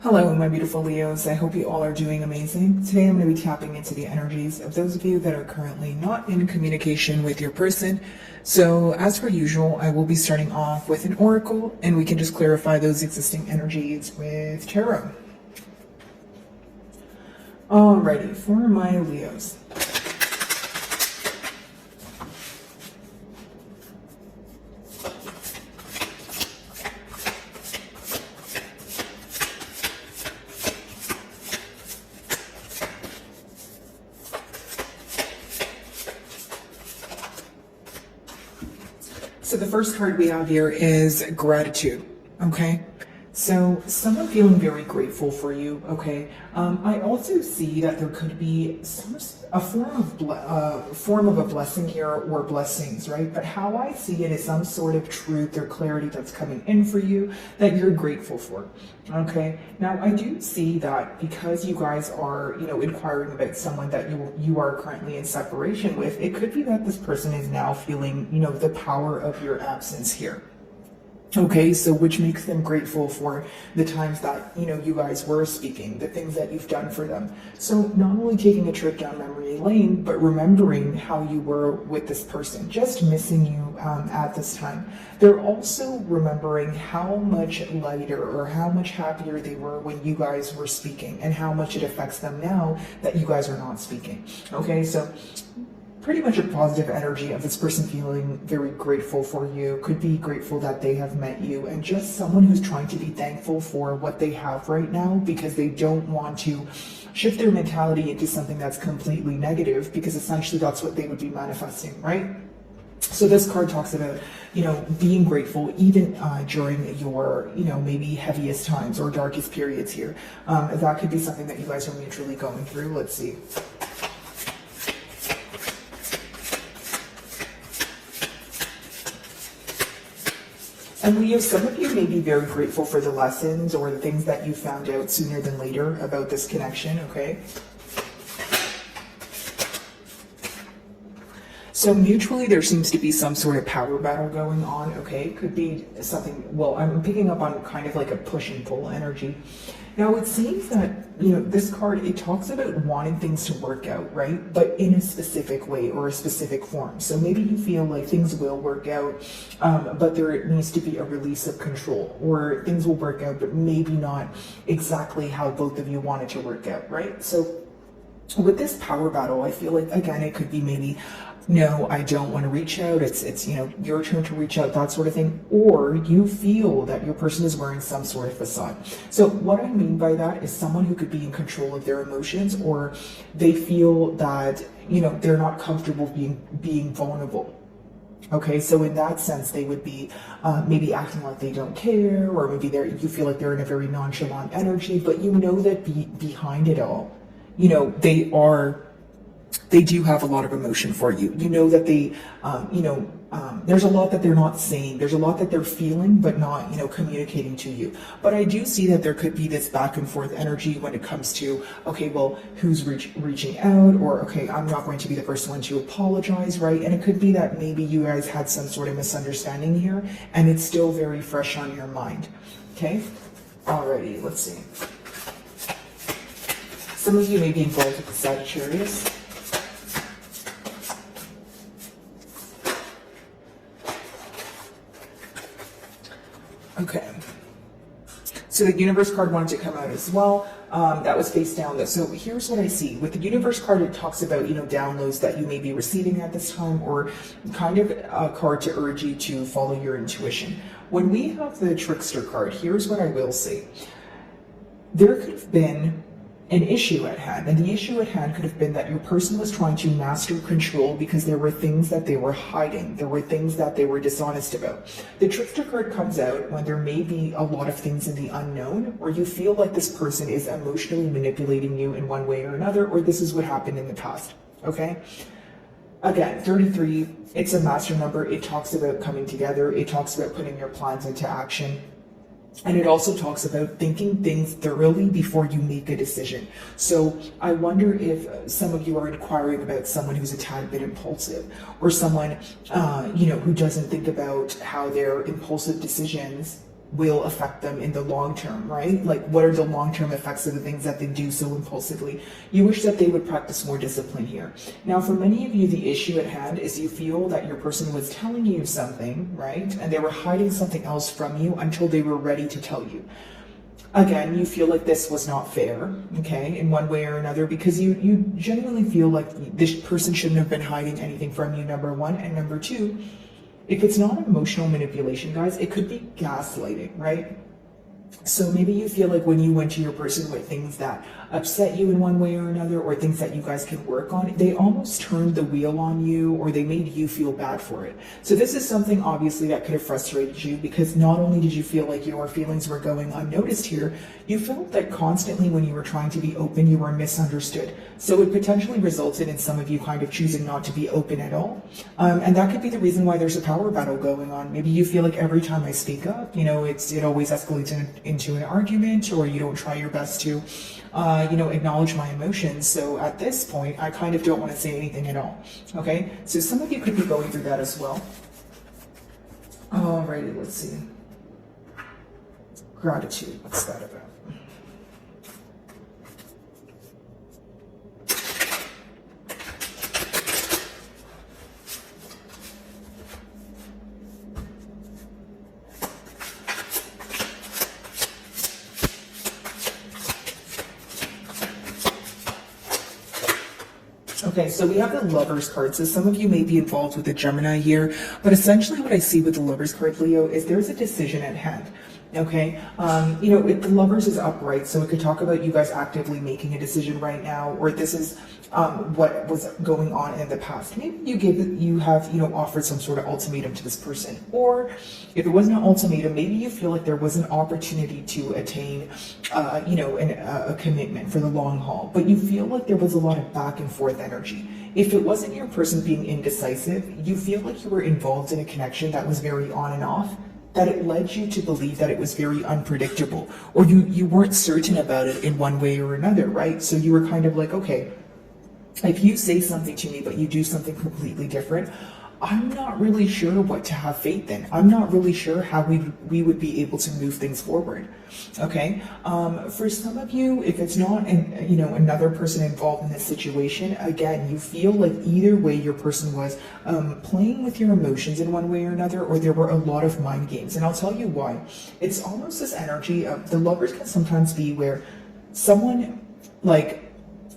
Hello, my beautiful Leos. I hope you all are doing amazing. Today I'm going to be tapping into the energies of those of you that are currently not in communication with your person. So, as per usual, I will be starting off with an oracle, and we can just clarify those existing energies with tarot. Alrighty, for my Leos. So the first card we have here is gratitude, okay? So someone feeling very grateful for you, okay? I also see that there could be a form of a blessing here or blessings, right? But how I see it is some sort of truth or clarity that's coming in for you that you're grateful for, okay? Now I do see that because you guys are, inquiring about someone that you are currently in separation with, it could be that this person is now feeling, the power of your absence here. Okay, so which makes them grateful for the times that, you guys were speaking, the things that you've done for them. So not only taking a trip down memory lane, but remembering how you were with this person, just missing you at this time. They're also remembering how much lighter or how much happier they were when you guys were speaking and how much it affects them now that you guys are not speaking. Okay, so pretty much a positive energy of this person feeling very grateful for you, could be grateful that they have met you, and just someone who's trying to be thankful for what they have right now because they don't want to shift their mentality into something that's completely negative, because essentially that's what they would be manifesting, right? So this card talks about, being grateful even during your, maybe heaviest times or darkest periods here. That could be something that you guys are mutually going through. Let's see. And Leo, some of you may be very grateful for the lessons or the things that you found out sooner than later about this connection, okay? So mutually, there seems to be some sort of power battle going on, okay? Could be something, well, I'm picking up on kind of like a push and pull energy. Now, it seems that, this card, it talks about wanting things to work out, right? But in a specific way or a specific form. So maybe you feel like things will work out, but there needs to be a release of control, or things will work out, but maybe not exactly how both of you want it to work out, right? So with this power battle, I feel like, again, it could be maybe, no, I don't want to reach out. It's your turn to reach out, that sort of thing. Or you feel that your person is wearing some sort of facade. So what I mean by that is someone who could be in control of their emotions, or they feel that, they're not comfortable being vulnerable. Okay, so in that sense, they would be maybe acting like they don't care, or maybe you feel like they're in a very nonchalant energy, but you know that behind it all, they do have a lot of emotion for you. You know that they, there's a lot that they're not saying. There's a lot that they're feeling, but not, communicating to you. But I do see that there could be this back and forth energy when it comes to, okay, well, who's reaching out, or, okay, I'm not going to be the first one to apologize, right? And it could be that maybe you guys had some sort of misunderstanding here, and it's still very fresh on your mind, okay? Alrighty, let's see. Some of you may be involved with the Sagittarius. Okay, so the universe card wanted to come out as well. That was face down though. So here's what I see. With the universe card, it talks about, downloads that you may be receiving at this time, or kind of a card to urge you to follow your intuition. When we have the trickster card, here's what I will say. There could have been an issue at hand, and the issue at hand could have been that your person was trying to master control because there were things that they were hiding. There were things that they were dishonest about. The trickster card comes out when there may be a lot of things in the unknown, or you feel like this person is emotionally manipulating you in one way or another, or this is what happened in the past, okay? Again, 33, it's a master number. It talks about coming together. It talks about putting your plans into action. And it also talks about thinking things thoroughly before you make a decision. So I wonder if some of you are inquiring about someone who's a tad bit impulsive, or someone, who doesn't think about how their impulsive decisions will affect them in the long term, right? Like, what are the long-term effects of the things that they do so impulsively? You wish that they would practice more discipline here. Now, for many of you, the issue at hand is you feel that your person was telling you something, right? And they were hiding something else from you until they were ready to tell you. Again, you feel like this was not fair, okay, in one way or another, because you genuinely feel like this person shouldn't have been hiding anything from you, number one. And number two, if it's not emotional manipulation, guys, it could be gaslighting, right? So maybe you feel like when you went to your person with things that upset you in one way or another, or things that you guys can work on, they almost turned the wheel on you, or they made you feel bad for it. So this is something obviously that could have frustrated you, because not only did you feel like your feelings were going unnoticed here, you felt that constantly when you were trying to be open, you were misunderstood. So it potentially resulted in some of you kind of choosing not to be open at all. And that could be the reason why there's a power battle going on. Maybe you feel like every time I speak up, it always escalates into an argument, or you don't try your best to acknowledge my emotions. So at this point, I kind of don't want to say anything at all. Okay, so some of you could be going through that as well. Alrighty, let's see. Gratitude, what's that about? Okay, so we have the Lovers card. So some of you may be involved with the Gemini here, but essentially what I see with the Lovers card, Leo, is there's a decision at hand. Okay, the Lovers is upright, so it could talk about you guys actively making a decision right now, or this is what was going on in the past. Maybe you have offered some sort of ultimatum to this person, or if it wasn't an ultimatum, maybe you feel like there was an opportunity to attain, a commitment for the long haul, but you feel like there was a lot of back and forth energy. If it wasn't your person being indecisive, you feel like you were involved in a connection that was very on and off, that it led you to believe that it was very unpredictable, or you weren't certain about it in one way or another, right? So you were kind of like, okay, if you say something to me but you do something completely different, I'm not really sure what to have faith in. I'm not really sure how we would be able to move things forward. Okay. For some of you, if it's not another person involved in this situation, again, you feel like either way your person was playing with your emotions in one way or another, or there were a lot of mind games. And I'll tell you why. It's almost this energy of the Lovers can sometimes be where someone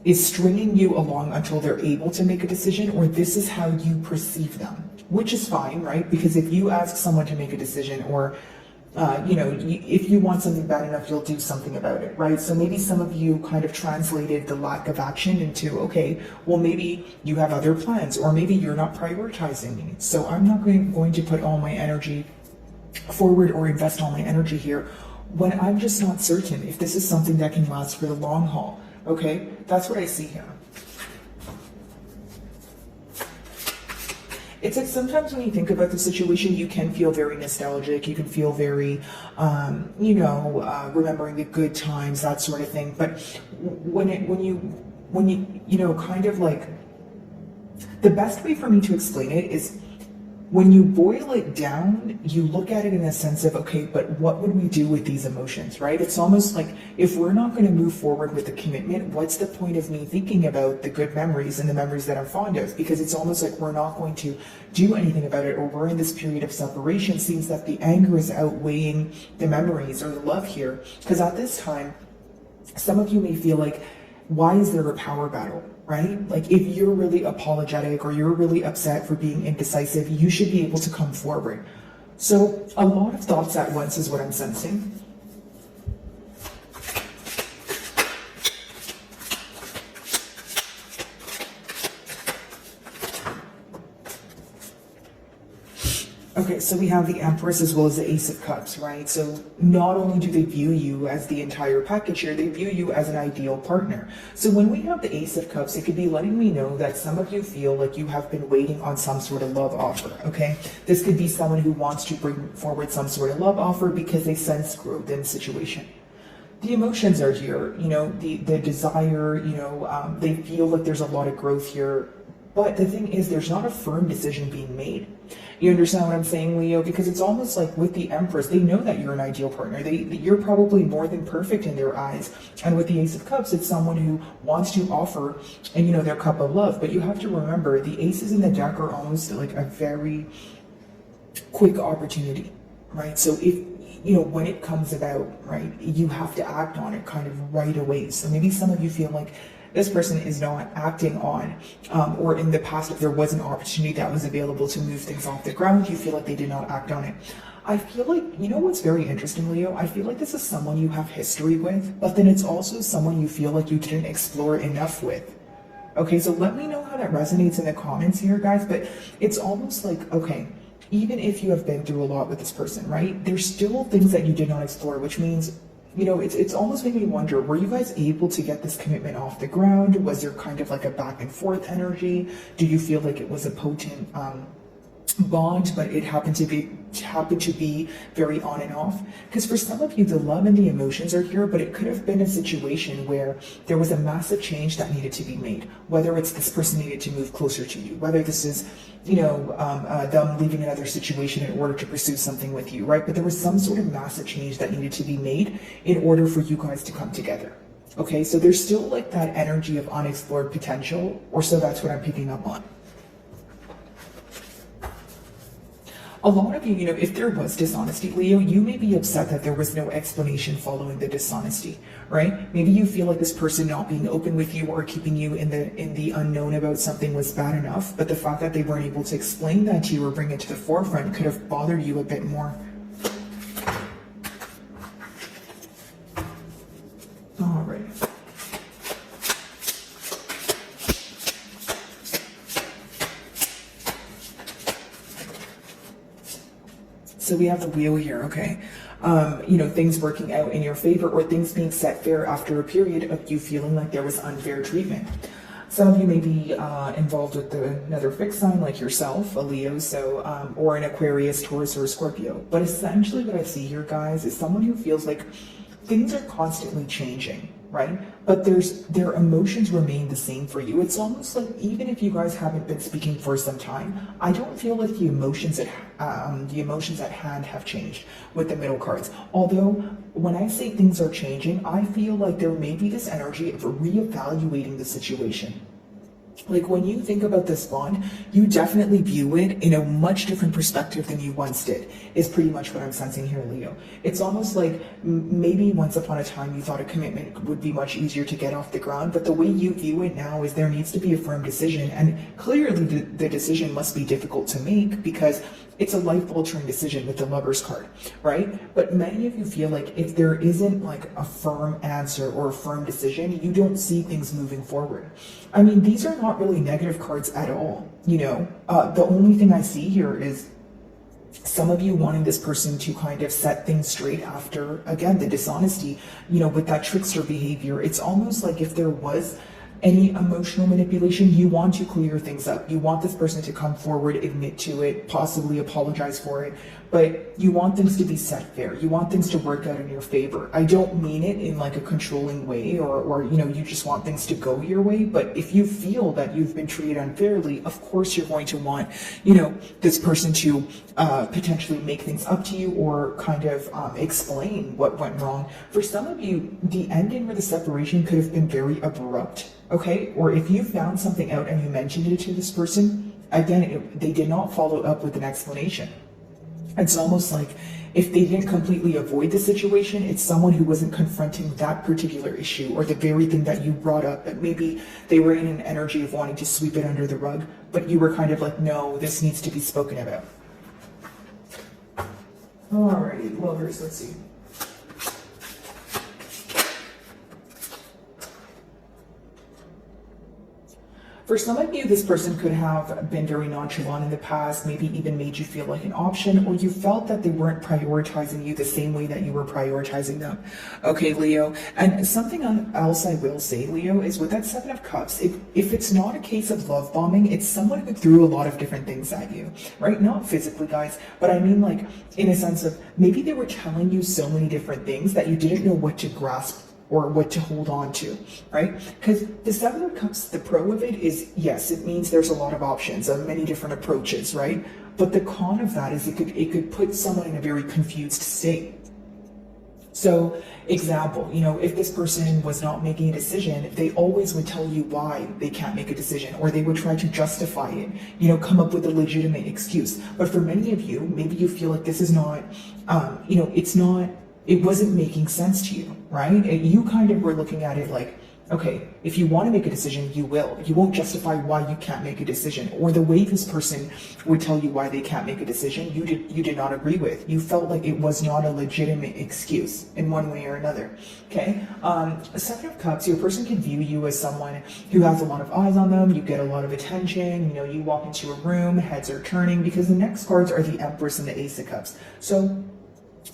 is stringing you along until they're able to make a decision, or this is how you perceive them, which is fine, right? Because if you ask someone to make a decision, or if you want something bad enough, you'll do something about it, right? So maybe some of you kind of translated the lack of action into, okay, well, maybe you have other plans, or maybe you're not prioritizing me, so I'm not going to put all my energy forward or invest all my energy here when I'm just not certain if this is something that can last for the long haul. Okay, that's what I see here. It's like sometimes when you think about the situation, you can feel very nostalgic. You can feel very, remembering the good times, that sort of thing. But when you kind of like, the best way for me to explain it is, when you boil it down, you look at it in a sense of, okay, but what would we do with these emotions, right? It's almost like, if we're not going to move forward with the commitment, what's the point of me thinking about the good memories and the memories that I'm fond of? Because it's almost like we're not going to do anything about it, or we're in this period of separation. Seems that the anger is outweighing the memories or the love here. Because at this time, some of you may feel like, why is there a power battle? Right? Like, if you're really apologetic or you're really upset for being indecisive, you should be able to come forward. So a lot of thoughts at once is what I'm sensing. Okay, so we have the Empress as well as the Ace of Cups, right? So not only do they view you as the entire package here, they view you as an ideal partner. So when we have the Ace of Cups, it could be letting me know that some of you feel like you have been waiting on some sort of love offer, okay? This could be someone who wants to bring forward some sort of love offer because they sense growth in the situation. The emotions are here, the desire, they feel like there's a lot of growth here. But the thing is, there's not a firm decision being made. You understand what I'm saying, Leo? Because it's almost like with the Empress, they know that you're an ideal partner. You're probably more than perfect in their eyes. And with the Ace of Cups, it's someone who wants to offer, and their cup of love. But you have to remember, the aces in the deck are almost like a very quick opportunity, right? So if when it comes about, right, you have to act on it kind of right away. So maybe some of you feel like this person is not acting on, or in the past, if there was an opportunity that was available to move things off the ground, you feel like they did not act on it. I feel like, what's very interesting, Leo? I feel like this is someone you have history with, but then it's also someone you feel like you didn't explore enough with. Okay, so let me know how that resonates in the comments here, guys, but it's almost like, okay, even if you have been through a lot with this person, right, there's still things that you did not explore, which means, it's almost making me wonder, were you guys able to get this commitment off the ground? Was there kind of like a back and forth energy? Do you feel like it was a potent bond, but it happened to be very on and off? Because for some of you, the love and the emotions are here, but it could have been a situation where there was a massive change that needed to be made, whether it's this person needed to move closer to you, whether this is them leaving another situation in order to pursue something with you, right? But there was some sort of massive change that needed to be made in order for you guys to come together. Okay, so there's still like that energy of unexplored potential, or so that's what I'm picking up on. A lot of you, if there was dishonesty, Leo, you may be upset that there was no explanation following the dishonesty, right? Maybe you feel like this person not being open with you or keeping you in the unknown about something was bad enough, but the fact that they weren't able to explain that to you or bring it to the forefront could have bothered you a bit more. All right. So we have the wheel here, okay? Things working out in your favor, or things being set fair after a period of you feeling like there was unfair treatment. Some of you may be involved with another fixed sign like yourself, a Leo, or an Aquarius, Taurus, or a Scorpio. But essentially what I see here, guys, is someone who feels like things are constantly changing, right? But their emotions remain the same for you. It's almost like even if you guys haven't been speaking for some time, I don't feel like the emotions at hand have changed with the middle cards. Although when I say things are changing, I feel like there may be this energy of reevaluating the situation. Like when you think about this bond, you definitely view it in a much different perspective than you once did, is pretty much what I'm sensing here, Leo. It's almost like maybe once upon a time you thought a commitment would be much easier to get off the ground, but the way you view it now is there needs to be a firm decision, and clearly the decision must be difficult to make because it's a life-altering decision with the Lover's card, right? But many of you feel like if there isn't like a firm answer or a firm decision, you don't see things moving forward. I mean, these are not really negative cards at all, The only thing I see here is some of you wanting this person to kind of set things straight after, again, the dishonesty, with that trickster behavior. It's almost like if there was any emotional manipulation, you want to clear things up. You want this person to come forward, admit to it, possibly apologize for it, but you want things to be set fair. You want things to work out in your favor. I don't mean it in like a controlling way or you just want things to go your way, but if you feel that you've been treated unfairly, of course you're going to want, this person to potentially make things up to you or kind of explain what went wrong. For some of you, the ending or the separation could have been very abrupt. Okay, or if you found something out and you mentioned it to this person, again, they did not follow up with an explanation. It's almost like if they didn't completely avoid the situation, it's someone who wasn't confronting that particular issue or the very thing that you brought up. But maybe they were in an energy of wanting to sweep it under the rug, but you were kind of like, no, this needs to be spoken about. Alrighty, lovers, let's see. For some of you, this person could have been very nonchalant in the past, maybe even made you feel like an option, or you felt that they weren't prioritizing you the same way that you were prioritizing them. Okay, Leo. And something else I will say, Leo, is with that Seven of Cups, if it's not a case of love bombing, it's someone who threw a lot of different things at you, right? Not physically, guys, but I mean like in a sense of maybe they were telling you so many different things that you didn't know what to grasp or what to hold on to, right? Because the Seven of Cups, the pro of it is, yes, it means there's a lot of options, many different approaches, right? But the con of that is it could put someone in a very confused state. So, example, if this person was not making a decision, they always would tell you why they can't make a decision, or they would try to justify it, come up with a legitimate excuse. But for many of you, maybe you feel like this is not, it wasn't making sense to you, right? You kind of were looking at it like, okay, if you want to make a decision, you will. You won't justify why you can't make a decision, or the way this person would tell you why they can't make a decision, you did not agree with. You felt like it was not a legitimate excuse in one way or another. Okay. Seven of Cups, your person can view you as someone who has a lot of eyes on them. You get a lot of attention. You walk into a room, heads are turning, because the next cards are the Empress and the Ace of Cups. So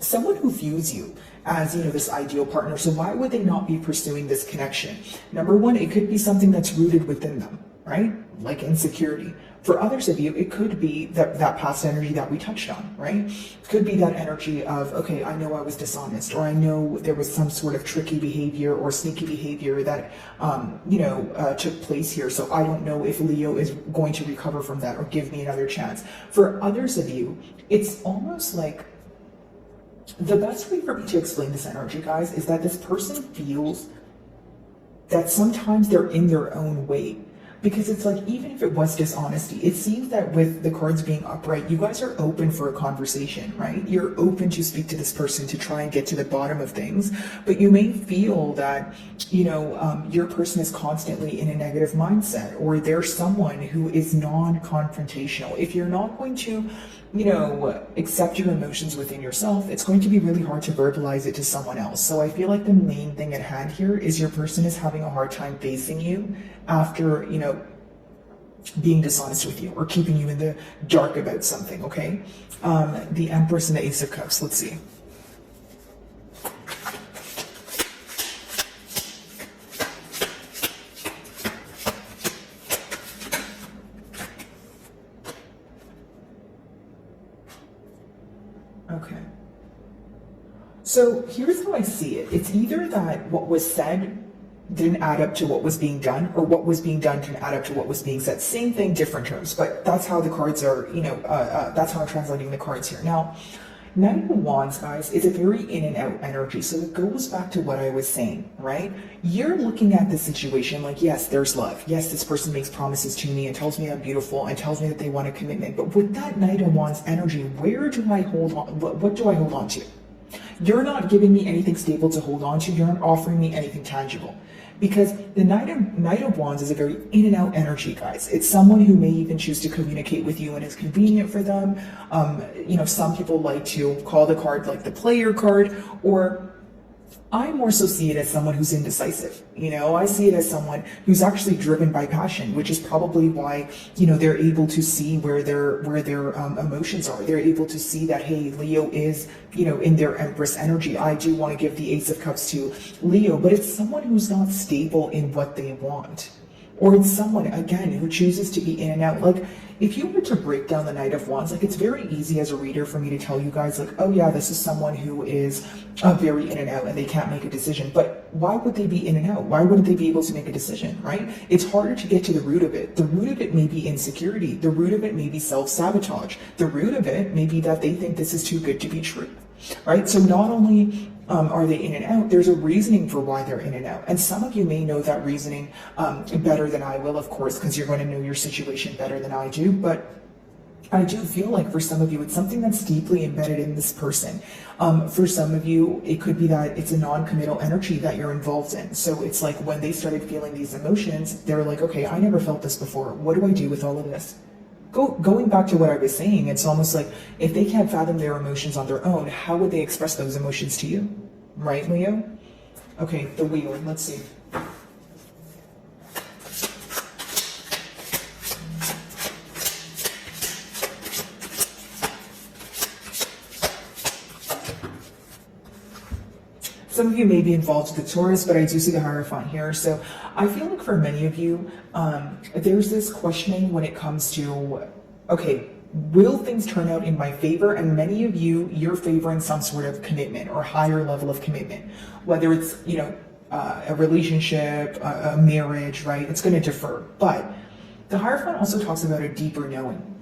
someone who views you as, this ideal partner. So why would they not be pursuing this connection? Number one, it could be something that's rooted within them, right? Like insecurity. For others of you, it could be that past energy that we touched on, right? It could be that energy of, okay, I know I was dishonest, or I know there was some sort of tricky behavior or sneaky behavior that, took place here. So I don't know if Leo is going to recover from that or give me another chance. For others of you, it's almost like, the best way for me to explain this energy, guys, is that this person feels that sometimes they're in their own way. Because it's like, even if it was dishonesty, it seems that with the cards being upright, you guys are open for a conversation, right? You're open to speak to this person to try and get to the bottom of things. But you may feel that, your person is constantly in a negative mindset, or there's someone who is non-confrontational. If you're not going to, accept your emotions within yourself, it's going to be really hard to verbalize it to someone else. So I feel like the main thing at hand here is your person is having a hard time facing you after, being dishonest with you or keeping you in the dark about something, okay? The Empress and the Ace of Cups, let's see. Okay. So here's how I see it. It's either that what was said didn't add up to what was being done, or what was being done didn't add up to what was being said. Same thing, different terms, but that's how the cards are, that's how I'm translating the cards here. Now, Knight of Wands, guys, is a very in and out energy. So it goes back to what I was saying, right? You're looking at the situation like, yes, there's love. Yes, this person makes promises to me and tells me I'm beautiful and tells me that they want a commitment. But with that Knight of Wands energy, where do I hold on? What do I hold on to? You're not giving me anything stable to hold on to. You're not offering me anything tangible. Because the Knight of Wands is a very in and out energy, guys. It's someone who may even choose to communicate with you when it's convenient for them. Some people like to call the card like the player card, or I more so see it as someone who's indecisive. I see it as someone who's actually driven by passion, which is probably why, they're able to see where their emotions are. They're able to see that, hey, Leo is, in their Empress energy. I do want to give the Ace of Cups to Leo, but it's someone who's not stable in what they want. Or it's someone, again, who chooses to be in and out. Like, if you were to break down the Knight of Wands, like, it's very easy as a reader for me to tell you guys, like, oh yeah, this is someone who is very in and out and they can't make a decision. But why would they be in and out? Why wouldn't they be able to make a decision, right? It's harder to get to the root of it. The root of it may be insecurity. The root of it may be self-sabotage. The root of it may be that they think this is too good to be true, right? So not only are they in and out, there's a reasoning for why they're in and out. And some of you may know that reasoning better than I will, of course, because you're going to know your situation better than I do. But I do feel like for some of you, it's something that's deeply embedded in this person. For some of you, it could be that it's a non-committal energy that you're involved in. So it's like when they started feeling these emotions, they're like, okay, I never felt this before. What do I do with all of this? Going back to what I was saying, it's almost like if they can't fathom their emotions on their own, how would they express those emotions to you? Right, Leo? Okay, the wheel. Let's see. Some of you may be involved with the Taurus, but I do see the Hierophant here. So I feel like for many of you, there's this questioning when it comes to, okay, will things turn out in my favor? And many of you, you're favoring some sort of commitment or higher level of commitment, whether it's, a relationship, a marriage, right? It's going to differ. But the Hierophant also talks about a deeper knowing.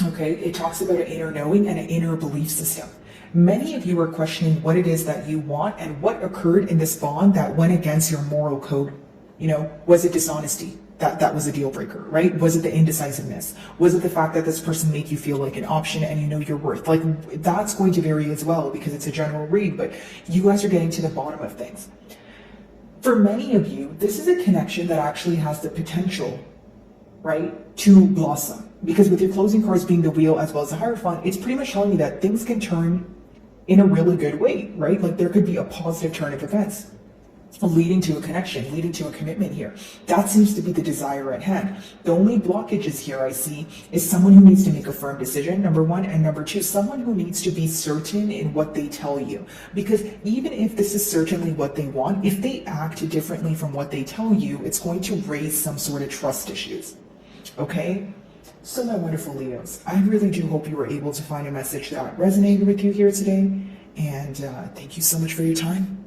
Okay, it talks about an inner knowing and an inner belief system. Many of you are questioning what it is that you want and what occurred in this bond that went against your moral code. Was it dishonesty? That was a deal breaker, right? Was it the indecisiveness? Was it the fact that this person made you feel like an option and you know your worth? Like, that's going to vary as well because it's a general read, but you guys are getting to the bottom of things. For many of you, this is a connection that actually has the potential, right, to blossom. Because with your closing cards being the Wheel as well as the Hierophant, it's pretty much telling you that things can turn in a really good way, right? Like there could be a positive turn of events leading to a connection, leading to a commitment here. That seems to be the desire at hand. The only blockages here I see is someone who needs to make a firm decision, number one, and number two, someone who needs to be certain in what they tell you. Because even if this is certainly what they want, if they act differently from what they tell you, it's going to raise some sort of trust issues. Okay? So my wonderful Leos, I really do hope you were able to find a message that resonated with you here today. And thank you so much for your time.